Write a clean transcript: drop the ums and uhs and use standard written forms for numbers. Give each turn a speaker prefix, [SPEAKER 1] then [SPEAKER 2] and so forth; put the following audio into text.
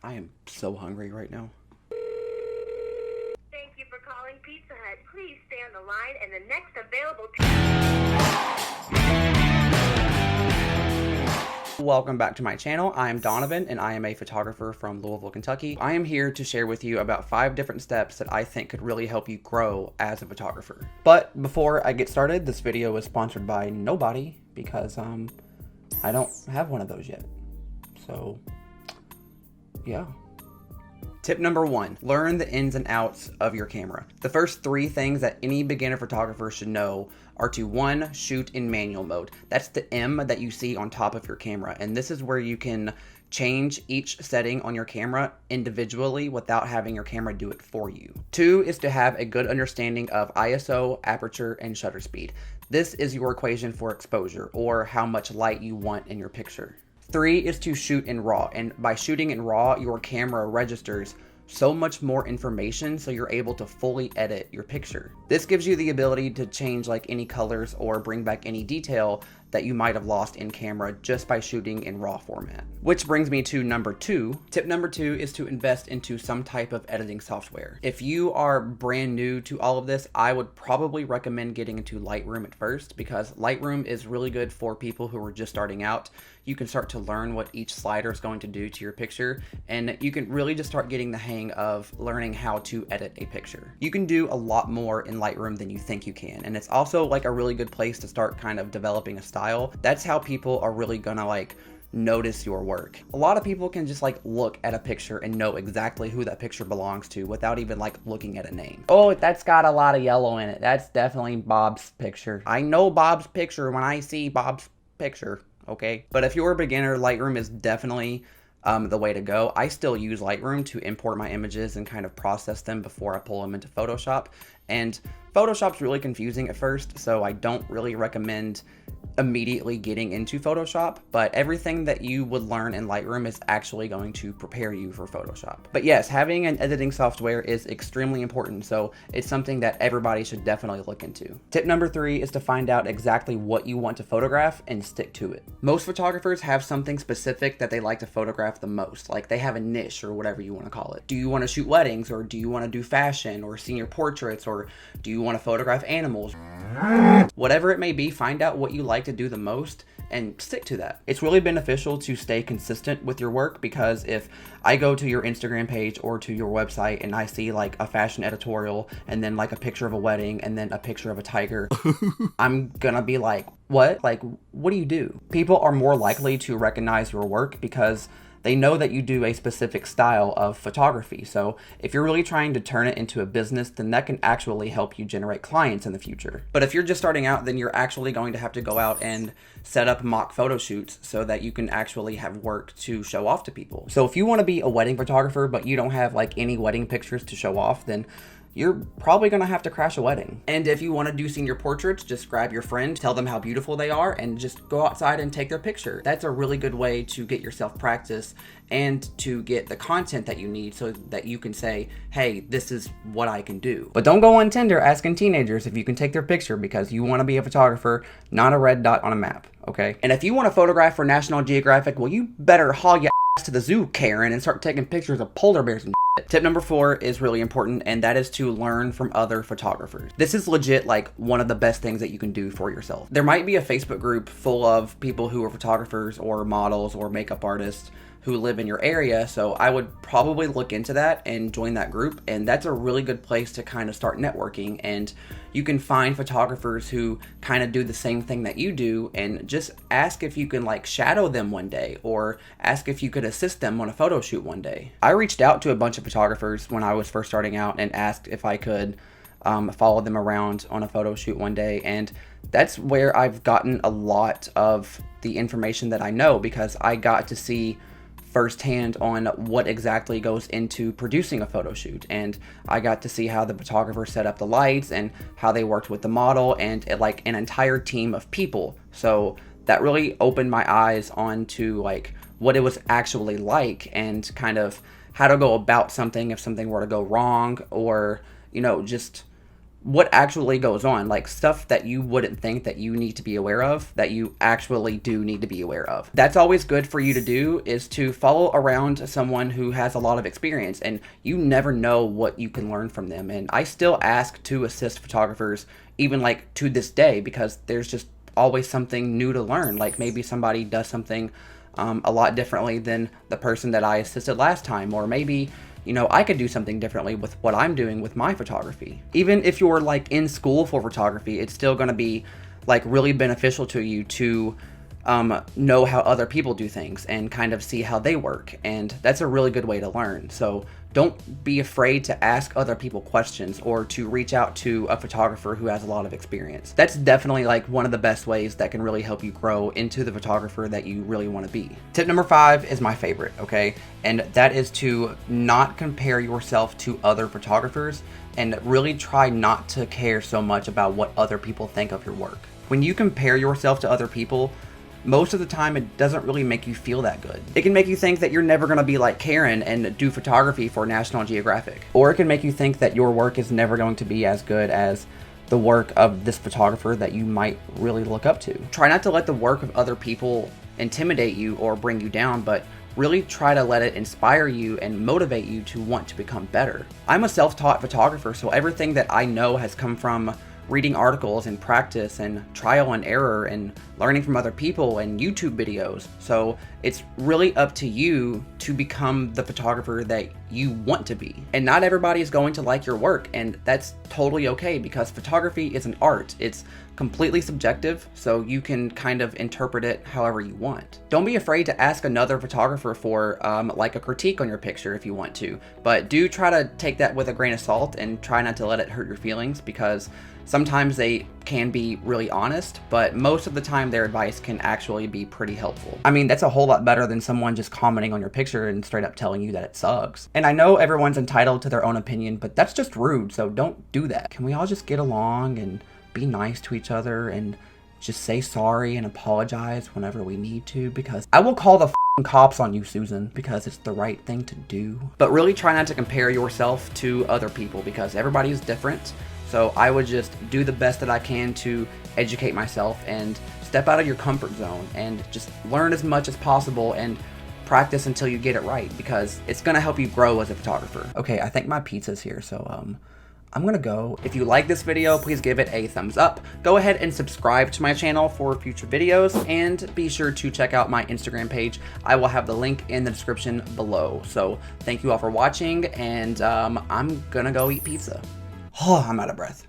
[SPEAKER 1] I am so hungry right now.
[SPEAKER 2] Thank you for calling Pizza Hut. Please stay on the line and the next available...
[SPEAKER 1] Welcome back to my channel. I am Donovan and I am a photographer from Louisville, Kentucky. I am here to share with you about 5 different steps that I think could really help you grow as a photographer. But before I get started, this video is sponsored by nobody because I don't have one of those yet. So yeah. Tip number 1, learn the ins and outs of your camera. The first 3 things that any beginner photographer should know are to 1, shoot in manual mode. That's the M that you see on top of your camera. And this is where you can change each setting on your camera individually without having your camera do it for you. 2 is to have a good understanding of ISO, aperture, and shutter speed. This is your equation for exposure, or how much light you want in your picture. 3 is to shoot in RAW, and by shooting in RAW, your camera registers so much more information so you're able to fully edit your picture. This gives you the ability to change like any colors or bring back any detail that you might have lost in camera just by shooting in RAW format. Which brings me to number 2. Tip number 2 is to invest into some type of editing software. If you are brand new to all of this, I would probably recommend getting into Lightroom at first, because Lightroom is really good for people who are just starting out. You can start to learn what each slider is going to do to your picture, and you can really just start getting the hang of learning how to edit a picture. You can do a lot more in Lightroom than you think you can, and it's also like a really good place to start kind of developing a style. That's how people are really gonna like notice your work. A lot of people can just like look at a picture and know exactly who that picture belongs to without even like looking at a name. Oh, that's got a lot of yellow in it. That's definitely Bob's picture. I know Bob's picture when I see Bob's picture, okay? But if you're a beginner, Lightroom is definitely the way to go. I still use Lightroom to import my images and kind of process them before I pull them into Photoshop. And Photoshop's really confusing at first, so I don't really recommend immediately getting into Photoshop, but everything that you would learn in Lightroom is actually going to prepare you for Photoshop. But yes, having an editing software is extremely important, so it's something that everybody should definitely look into. Tip number 3 is to find out exactly what you want to photograph and stick to it. Most photographers have something specific that they like to photograph the most, like they have a niche or whatever you want to call it. Do you want to shoot weddings, or do you want to do fashion or senior portraits, or do you want to photograph animals? Whatever it may be, find out what you like to do the most and stick to that. It's really beneficial to stay consistent with your work, because if I go to your Instagram page or to your website and I see like a fashion editorial and then like a picture of a wedding and then a picture of a tiger, I'm gonna be like, what? Like, what do you do? People are more likely to recognize your work because they know that you do a specific style of photography. So if you're really trying to turn it into a business, then that can actually help you generate clients in the future. But if you're just starting out, then you're actually going to have to go out and set up mock photo shoots so that you can actually have work to show off to people. So if you want to be a wedding photographer, but you don't have like any wedding pictures to show off, then you're probably gonna have to crash a wedding. And if you wanna do senior portraits, just grab your friend, tell them how beautiful they are, and just go outside and take their picture. That's a really good way to get yourself practice and to get the content that you need so that you can say, hey, this is what I can do. But don't go on Tinder asking teenagers if you can take their picture, because you wanna be a photographer, not a red dot on a map, okay? And if you wanna photograph for National Geographic, well, you better haul your ass to the zoo, Karen, and start taking pictures of polar bears and Tip number 4 is really important, and that is to learn from other photographers. This is legit like one of the best things that you can do for yourself. There might be a Facebook group full of people who are photographers or models or makeup artists who live in your area, so I would probably look into that and join that group, and that's a really good place to kind of start networking. And you can find photographers who kind of do the same thing that you do, and just ask if you can like shadow them one day, or ask if you could assist them on a photo shoot one day. I reached out to a bunch of photographers when I was first starting out and asked if I could follow them around on a photo shoot one day, and that's where I've gotten a lot of the information that I know, because I got to see firsthand on what exactly goes into producing a photo shoot, and I got to see how the photographer set up the lights and how they worked with the model and like an entire team of people. So that really opened my eyes onto like what it was actually like, and kind of how to go about something if something were to go wrong, or you know, just what actually goes on, like stuff that you wouldn't think that you need to be aware of, that you actually do need to be aware of. That's always good for you to do, is to follow around someone who has a lot of experience, and you never know what you can learn from them. And I still ask to assist photographers, even like to this day, because there's just always something new to learn. Like maybe somebody does something a lot differently than the person that I assisted last time, or maybe, you know, I could do something differently with what I'm doing with my photography. Even if you're like in school for photography, it's still going to be like really beneficial to you to know how other people do things and kind of see how they work. And that's a really good way to learn. So don't be afraid to ask other people questions or to reach out to a photographer who has a lot of experience. That's definitely like one of the best ways that can really help you grow into the photographer that you really want to be. Tip number 5 is my favorite, okay? And that is to not compare yourself to other photographers, and really try not to care so much about what other people think of your work. When you compare yourself to other people, most of the time it doesn't really make you feel that good. It can make you think that you're never going to be like Karen and do photography for National Geographic. Or it can make you think that your work is never going to be as good as the work of this photographer that you might really look up to. Try not to let the work of other people intimidate you or bring you down, but really try to let it inspire you and motivate you to want to become better. I'm a self-taught photographer, so everything that I know has come from reading articles and practice and trial and error and learning from other people and YouTube videos. So it's really up to you to become the photographer that you want to be. And not everybody is going to like your work, and that's totally okay, because photography is an art. It's completely subjective, so you can kind of interpret it however you want. Don't be afraid to ask another photographer for like a critique on your picture if you want to, but do try to take that with a grain of salt and try not to let it hurt your feelings, because sometimes they can be really honest, but most of the time their advice can actually be pretty helpful. I mean, that's a whole lot better than someone just commenting on your picture and straight up telling you that it sucks. And I know everyone's entitled to their own opinion, but that's just rude, so don't do that. Can we all just get along and be nice to each other and just say sorry and apologize whenever we need to? Because I will call the cops on you, Susan, because it's the right thing to do. But really try not to compare yourself to other people, because everybody is different. So I would just do the best that I can to educate myself and step out of your comfort zone and just learn as much as possible and practice until you get it right, because it's going to help you grow as a photographer. Okay, I think my pizza's here, so I'm gonna go. If you like this video, please give it a thumbs up. Go ahead and subscribe to my channel for future videos, and be sure to check out my Instagram page. I will have the link in the description below. So thank you all for watching, and I'm gonna go eat pizza. Oh, I'm out of breath.